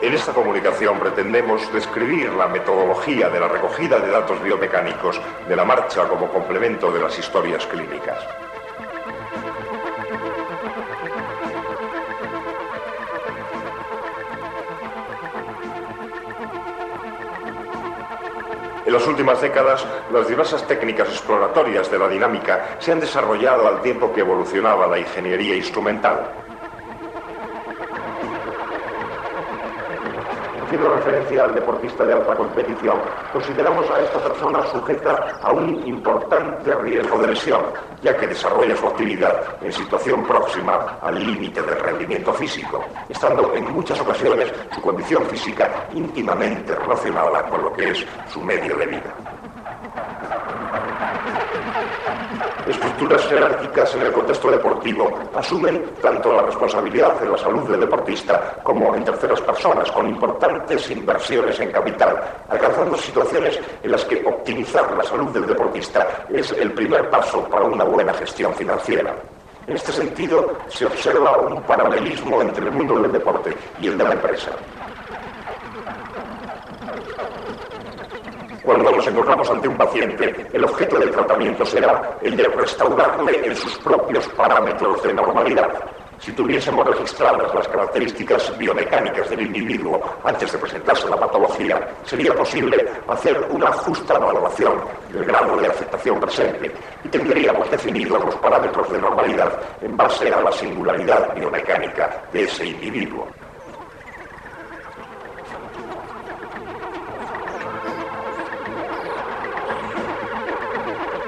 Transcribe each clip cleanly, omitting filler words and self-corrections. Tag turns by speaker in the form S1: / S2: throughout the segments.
S1: En esta comunicación pretendemos describir la metodología de la recogida de datos biomecánicos de la marcha como complemento de las historias clínicas. En las últimas décadas, las diversas técnicas exploratorias de la dinámica se han desarrollado al tiempo que evolucionaba la ingeniería instrumental. Haciendo referencia al deportista de alta competición, consideramos a esta persona sujeta a un importante riesgo de lesión, ya que desarrolla su actividad en situación próxima al límite del rendimiento físico, estando en muchas ocasiones su condición física íntimamente relacionada con lo que es su medio de vida. Estructuras jerárquicas en el contexto deportivo asumen tanto la responsabilidad de la salud del deportista como en terceras personas, con importantes inversiones en capital, alcanzando situaciones en las que optimizar la salud del deportista es el primer paso para una buena gestión financiera. En este sentido, se observa un paralelismo entre el mundo del deporte y el de la empresa. Cuando nos encontramos ante un paciente, el objeto del tratamiento será el de restaurarle en sus propios parámetros de normalidad. Si tuviésemos registradas las características biomecánicas del individuo antes de presentarse la patología, sería posible hacer una justa valoración del grado de afectación presente y tendríamos definidos los parámetros de normalidad en base a la singularidad biomecánica de ese individuo.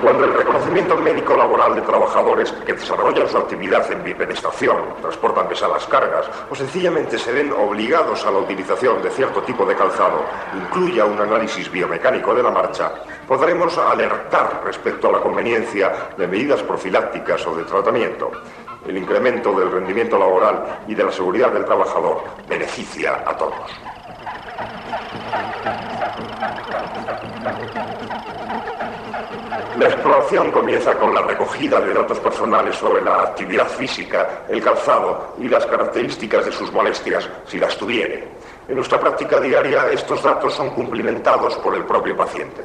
S1: Cuando el reconocimiento médico laboral de trabajadores que desarrollan su actividad en bipedestación, transportan pesadas cargas o sencillamente se ven obligados a la utilización de cierto tipo de calzado, incluya un análisis biomecánico de la marcha, podremos alertar respecto a la conveniencia de medidas profilácticas o de tratamiento. El incremento del rendimiento laboral y de la seguridad del trabajador beneficia a todos. La exploración comienza con la recogida de datos personales sobre la actividad física, el calzado y las características de sus molestias, si las tuviere. En nuestra práctica diaria, estos datos son cumplimentados por el propio paciente.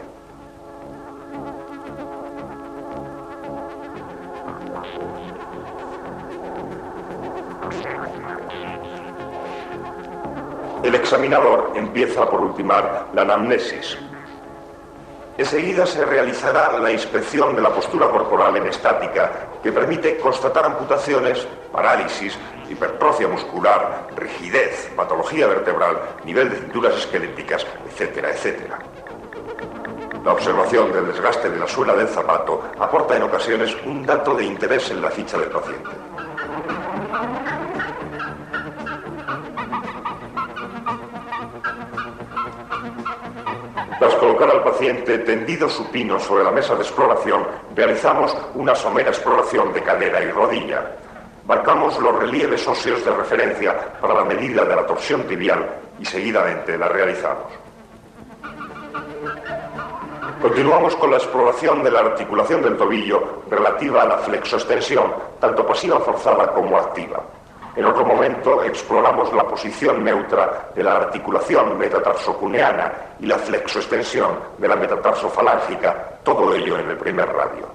S1: El examinador empieza por ultimar la anamnesis. Enseguida se realizará la inspección de la postura corporal en estática, que permite constatar amputaciones, parálisis, hipertrofia muscular, rigidez, patología vertebral, nivel de cinturas esqueléticas, etcétera, etcétera. La observación del desgaste de la suela del zapato aporta en ocasiones un dato de interés en la ficha del paciente. Tras colocar al paciente tendido supino sobre la mesa de exploración, realizamos una somera exploración de cadera y rodilla. Marcamos los relieves óseos de referencia para la medida de la torsión tibial y seguidamente la realizamos. Continuamos con la exploración de la articulación del tobillo relativa a la flexoextensión, tanto pasiva forzada como activa. En otro momento exploramos la posición neutra de la articulación metatarsocuneana y la flexoextensión de la metatarsofalángica, todo ello en el primer radio.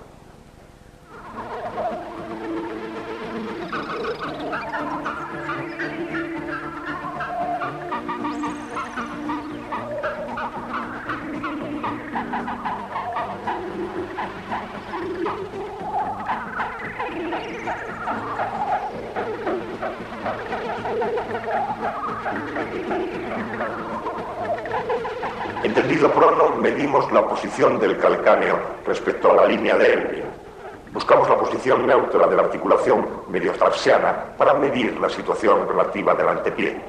S1: Entendido prono, medimos la posición del calcáneo respecto a la línea de Elvin. Buscamos la posición neutra de la articulación mediotarsiana para medir la situación relativa del antepié.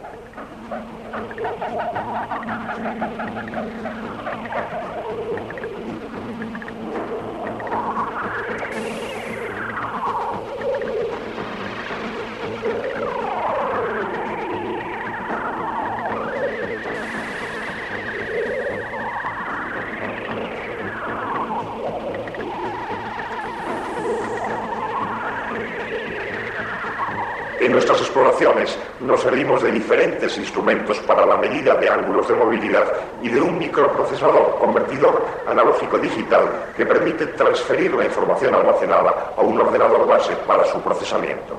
S1: En nuestras exploraciones nos servimos de diferentes instrumentos para la medida de ángulos de movilidad y de un microprocesador convertidor analógico digital que permite transferir la información almacenada a un ordenador base para su procesamiento.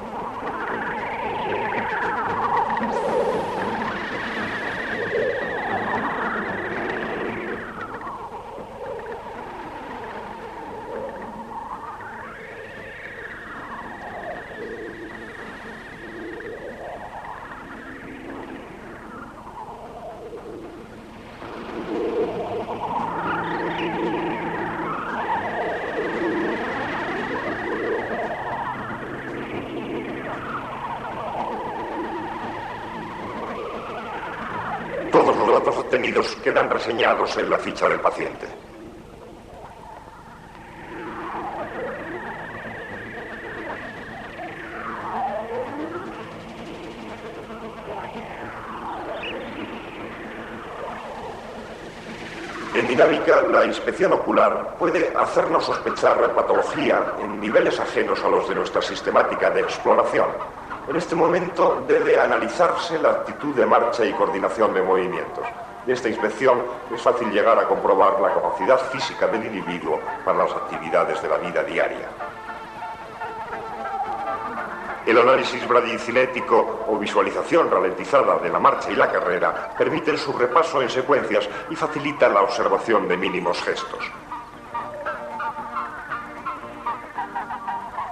S1: Todos los datos obtenidos quedan reseñados en la ficha del paciente. En dinámica, la inspección ocular puede hacernos sospechar la patología en niveles ajenos a los de nuestra sistemática de exploración. En este momento debe analizarse la actitud de marcha y coordinación de movimientos. De esta inspección es fácil llegar a comprobar la capacidad física del individuo para las actividades de la vida diaria. El análisis bradicinético o visualización ralentizada de la marcha y la carrera permiten su repaso en secuencias y facilita la observación de mínimos gestos.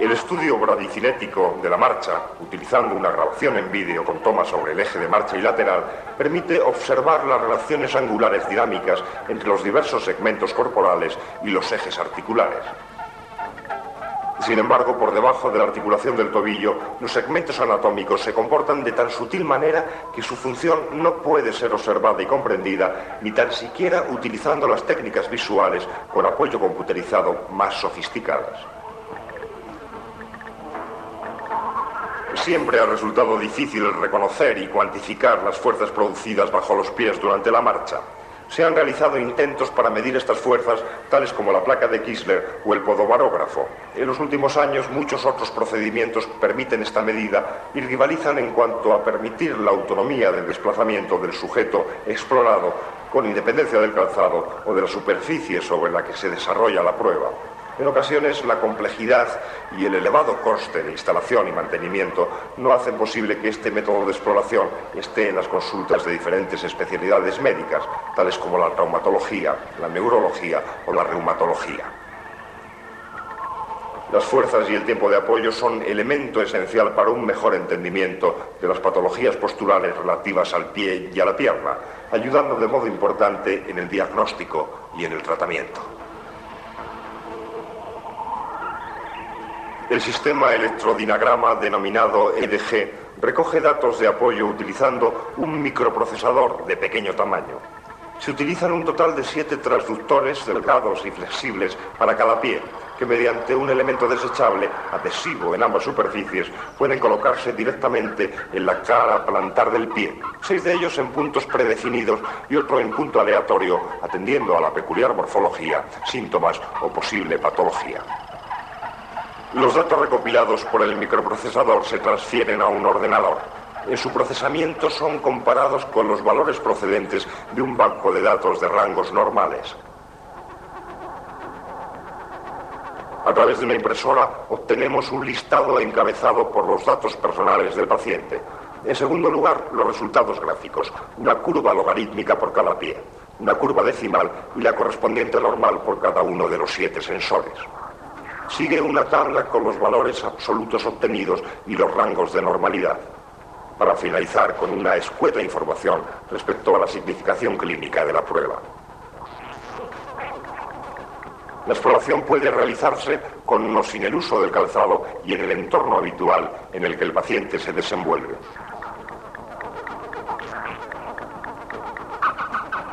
S1: El estudio bradicinético de la marcha, utilizando una grabación en vídeo con tomas sobre el eje de marcha y lateral, permite observar las relaciones angulares dinámicas entre los diversos segmentos corporales y los ejes articulares. Sin embargo, por debajo de la articulación del tobillo, los segmentos anatómicos se comportan de tan sutil manera que su función no puede ser observada y comprendida, ni tan siquiera utilizando las técnicas visuales con apoyo computerizado más sofisticadas. Siempre ha resultado difícil reconocer y cuantificar las fuerzas producidas bajo los pies durante la marcha. Se han realizado intentos para medir estas fuerzas, tales como la placa de Kistler o el podobarógrafo. En los últimos años, muchos otros procedimientos permiten esta medida y rivalizan en cuanto a permitir la autonomía del desplazamiento del sujeto explorado, con independencia del calzado o de la superficie sobre la que se desarrolla la prueba. En ocasiones, la complejidad y el elevado coste de instalación y mantenimiento no hacen posible que este método de exploración esté en las consultas de diferentes especialidades médicas, tales como la traumatología, la neurología o la reumatología. Las fuerzas y el tiempo de apoyo son elemento esencial para un mejor entendimiento de las patologías posturales relativas al pie y a la pierna, ayudando de modo importante en el diagnóstico y en el tratamiento. El sistema electrodinagrama denominado EDG recoge datos de apoyo utilizando un microprocesador de pequeño tamaño. Se utilizan un total de 7 transductores delgados y flexibles para cada pie, que mediante un elemento desechable adhesivo en ambas superficies pueden colocarse directamente en la cara plantar del pie, 6 de ellos en puntos predefinidos y otro en punto aleatorio, atendiendo a la peculiar morfología, síntomas o posible patología. Los datos recopilados por el microprocesador se transfieren a un ordenador. En su procesamiento son comparados con los valores procedentes de un banco de datos de rangos normales. A través de una impresora obtenemos un listado encabezado por los datos personales del paciente. En segundo lugar, los resultados gráficos, una curva logarítmica por cada pie, una curva decimal y la correspondiente normal por cada uno de los 7 sensores. Sigue una tabla con los valores absolutos obtenidos y los rangos de normalidad, para finalizar con una escueta información respecto a la significación clínica de la prueba. La exploración puede realizarse con o sin el uso del calzado y en el entorno habitual en el que el paciente se desenvuelve.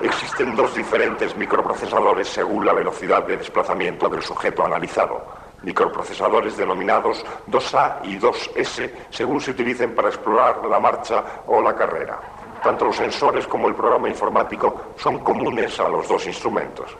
S1: Existen 2 diferentes microprocesadores según la velocidad de desplazamiento del sujeto analizado. Microprocesadores denominados 2A y 2S según se utilicen para explorar la marcha o la carrera. Tanto los sensores como el programa informático son comunes a los 2 instrumentos.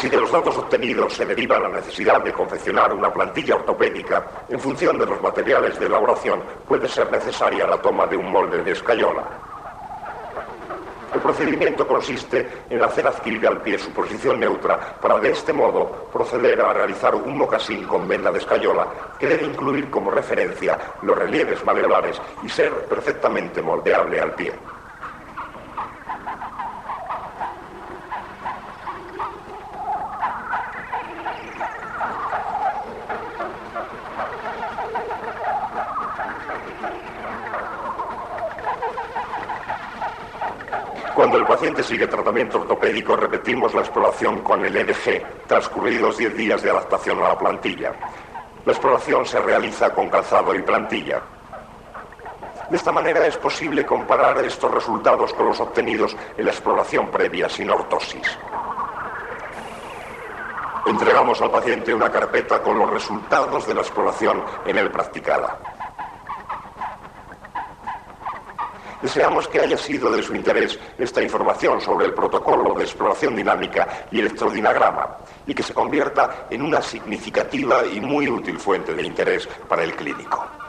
S1: Si de los datos obtenidos se deriva la necesidad de confeccionar una plantilla ortopédica, en función de los materiales de elaboración, puede ser necesaria la toma de un molde de escayola. El procedimiento consiste en hacer adquirir al pie su posición neutra para de este modo proceder a realizar un mocasín con venda de escayola que debe incluir como referencia los relieves maleolares y ser perfectamente moldeable al pie. Cuando el paciente sigue tratamiento ortopédico, repetimos la exploración con el EDG, transcurridos 10 días de adaptación a la plantilla. La exploración se realiza con calzado y plantilla. De esta manera es posible comparar estos resultados con los obtenidos en la exploración previa sin ortosis. Entregamos al paciente una carpeta con los resultados de la exploración en él practicada. Deseamos que haya sido de su interés esta información sobre el protocolo de exploración dinámica y electrodinagrama y que se convierta en una significativa y muy útil fuente de interés para el clínico.